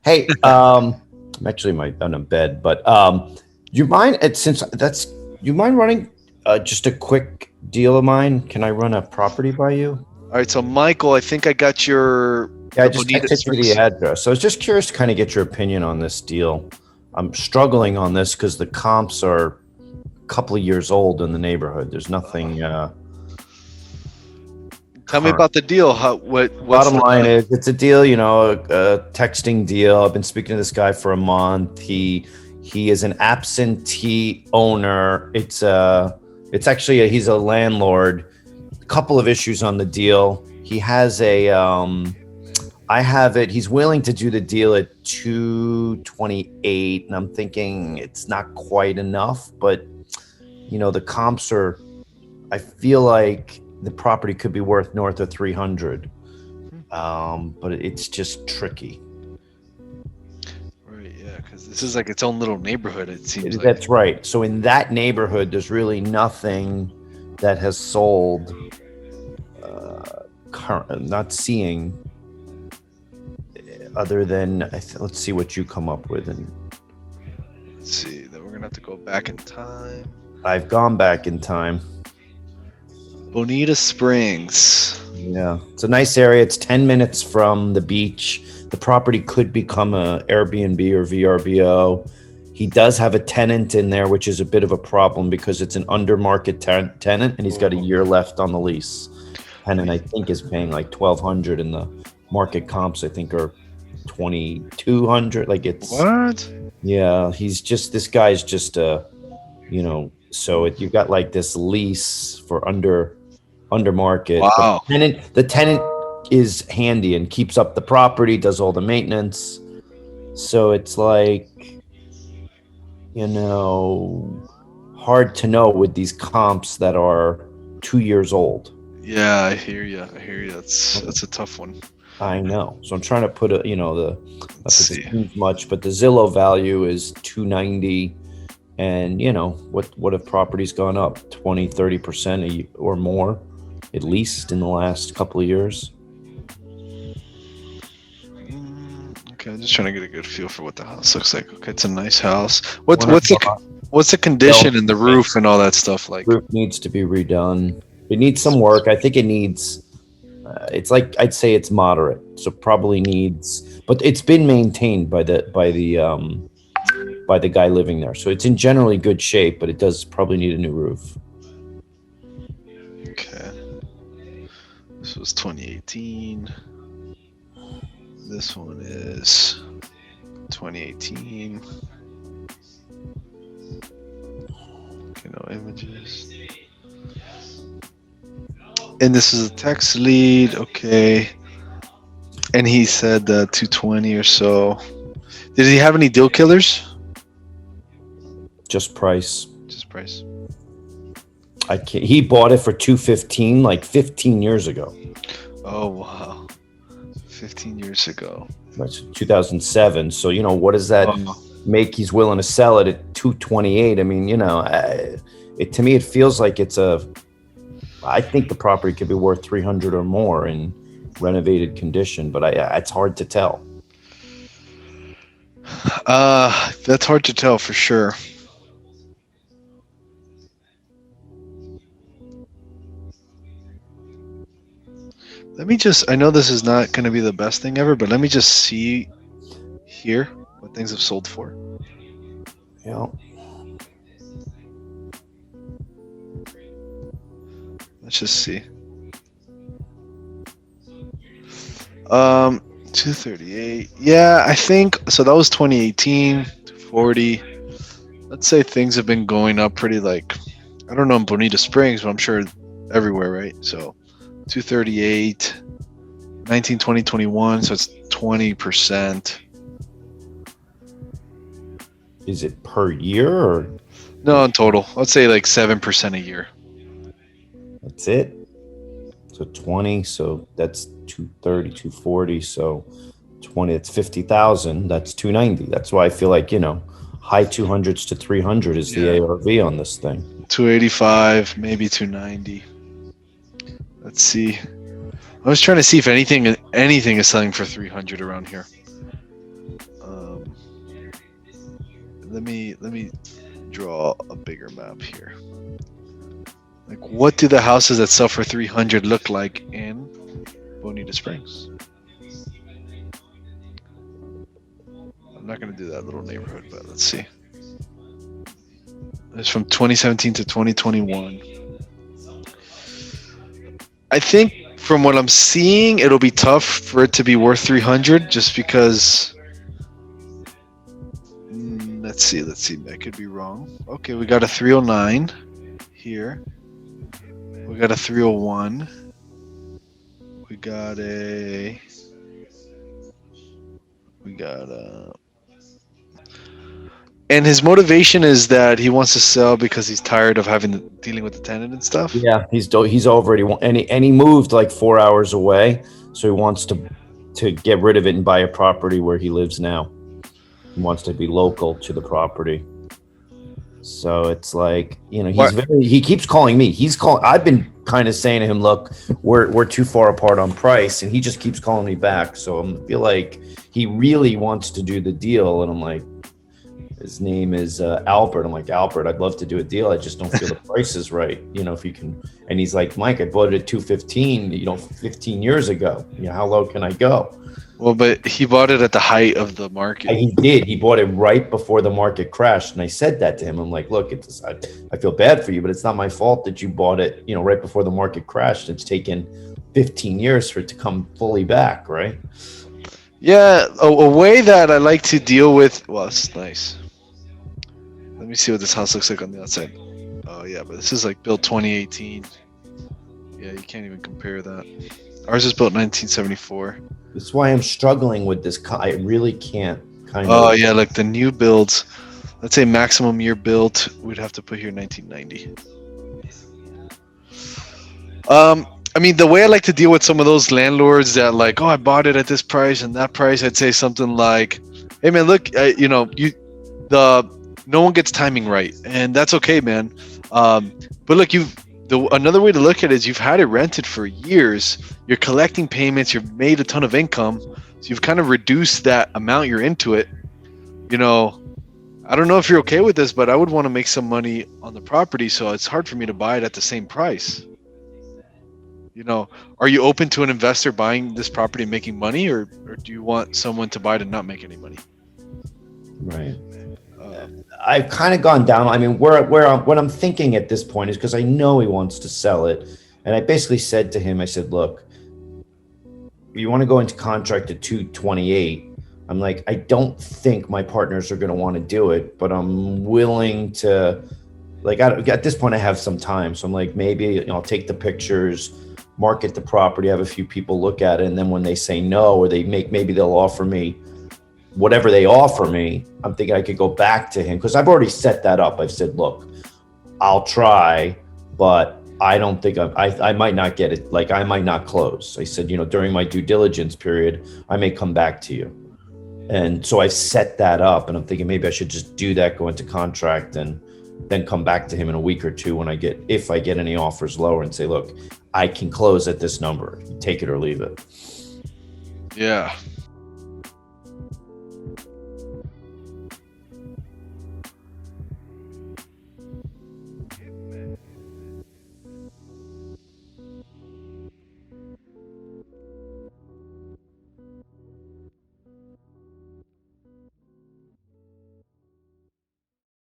Hey, I'm actually on a bed, but you mind since that's you mind running just a quick deal of mine? Can I run a property by you? All right, so Michael, I think I got Yeah, I the just Bonita texted you the Springs. address. So I was just curious to kind of get your opinion on this deal. I'm struggling on this because the comps are a couple of years old in the neighborhood. There's nothing Tell me current. about the deal. What's Bottom line the is, it's a deal, a texting deal. I've been speaking to this guy for a month. He is an absentee owner. It's actually he's a landlord. A couple of issues on the deal. He has I have it. He's willing to do the deal at 228, and I'm thinking it's not quite enough, but the comps are. I feel like the property could be worth north of 300, but it's just tricky. right? Yeah, because this is like its own little neighborhood. It seems like. That's right. So in that neighborhood, there's really nothing that has sold. Not seeing other than let's see what you come up with, and Let's see. Then we're gonna have to go back in time. I've gone back in time. Bonita Springs. Yeah, it's a nice area. It's 10 minutes from the beach. The property could become a Airbnb or VRBO. He does have a tenant in there, which is a bit of a problem because it's an under market tenant, and he's got a year left on the lease. Tenant, I think, is paying like 1,200, and the market comps, I think, are 2,200. Like it's What? yeah. This guy's just So you've got like this lease for under market. Wow. The tenant is handy and keeps up the property, does all the maintenance. So it's like, hard to know with these comps that are 2 years old. Yeah, I hear you. That's a tough one. I know. So I'm trying to put Let's see. much, but the Zillow value is 290. And what have properties gone up 20-30% or more, at least in the last couple of years? Okay, I'm just trying to get a good feel for what the house looks like. Okay, it's a nice house. What's the condition and the roof and all that stuff like? Roof needs to be redone. It needs some work. I think it needs. It's like I'd say it's moderate, so probably needs. But it's been maintained by the guy living there, so it's in generally good shape. But it does probably need a new roof. Okay. This was 2018. This one is 2018. Okay, no images. And this is a text lead, okay. And he said 220 or so. Did he have any deal killers? Just price. Just price. He bought it for 215 like 15 years ago. Oh wow, 15 years ago. That's 2007. So what does that make? He's willing to sell it at 228. I mean, to me it feels like I think the property could be worth 300 or more in renovated condition, but it's hard to tell. That's hard to tell for sure. I know this is not going to be the best thing ever, but let me just see here what things have sold for. Yeah. Let's just see. 238. Yeah, I think so. That was 2018, 240. Let's say things have been going up pretty I don't know in Bonita Springs, but I'm sure everywhere, right? So 238, 19, 20, 21, so it's 20%. Is it per year or? No, in total. Let's say 7% a year. That's it? So 20, so that's 230, 240, so 20, it's 50,000, that's 290. That's why I feel like, high 200s to 300 is the ARV on this thing. 285, maybe 290. Let's see. I was trying to see if anything is selling for 300 around here. Um, let me draw a bigger map here. Like, what do the houses that sell for 300 look like in Bonita Springs? I'm not gonna do that little neighborhood, but let's see. It's from 2017 to 2021. I think from what I'm seeing, it'll be tough for it to be worth 300 just because. Let's see. I could be wrong. Okay, we got a 309 here. We got a 301. We got a. And his motivation is that he wants to sell because he's tired of dealing with the tenant and stuff. Yeah, he's over it. And he moved like 4 hours away, so he wants to get rid of it and buy a property where he lives now. He wants to be local to the property. So it's like, he keeps calling me. I've been kind of saying to him, look, we're too far apart on price, and he just keeps calling me back. So I feel like he really wants to do the deal, and I'm like, his name is Albert. I'm like, Albert, I'd love to do a deal. I just don't feel the price is right. If you can. And he's like, Mike, I bought it at 215, 15 years ago. How low can I go? Well, but he bought it at the height of the market. He did. He bought it right before the market crashed. And I said that to him. I'm like, look, I feel bad for you, but it's not my fault that you bought it, right before the market crashed. It's taken 15 years for it to come fully back, right? Yeah, a way that I like to deal with. Well, it's nice. Let me see what this house looks like on the outside. Oh yeah, but this is like built 2018. Yeah, you can't even compare that. Ours is built 1974. That's why I'm struggling with this. I really can't Oh yeah, like the new builds. Let's say maximum year built. We'd have to put here 1990. I mean, the way I like to deal with some of those landlords that like, oh, I bought it at this price and that price, I'd say something like, hey man, look, no one gets timing right, and that's okay, man. But look, another way to look at it is you've had it rented for years. You're collecting payments. You've made a ton of income, so you've kind of reduced that amount you're into it. I don't know if you're okay with this, but I would want to make some money on the property, so it's hard for me to buy it at the same price. Are you open to an investor buying this property and making money, or do you want someone to buy it and not make any money? Right. I've kind of gone down. I mean, what I'm thinking at this point is because I know he wants to sell it. And I basically said to him, I said, look, you want to go into contract at 228. I'm like, I don't think my partners are going to want to do it, but I'm willing to, like, at this point I have some time. So I'm like, maybe I'll take the pictures, market the property, have a few people look at it. And then when they say no, or maybe they'll offer me whatever they offer me, I'm thinking I could go back to him because I've already set that up. I've said, look, I'll try, but I don't think I might not get it. Like, I might not close. I said, during my due diligence period, I may come back to you. And so I've set that up, and I'm thinking maybe I should just do that, go into contract, and then come back to him in a week or two if I get any offers lower, and say, look, I can close at this number. Take it or leave it. Yeah.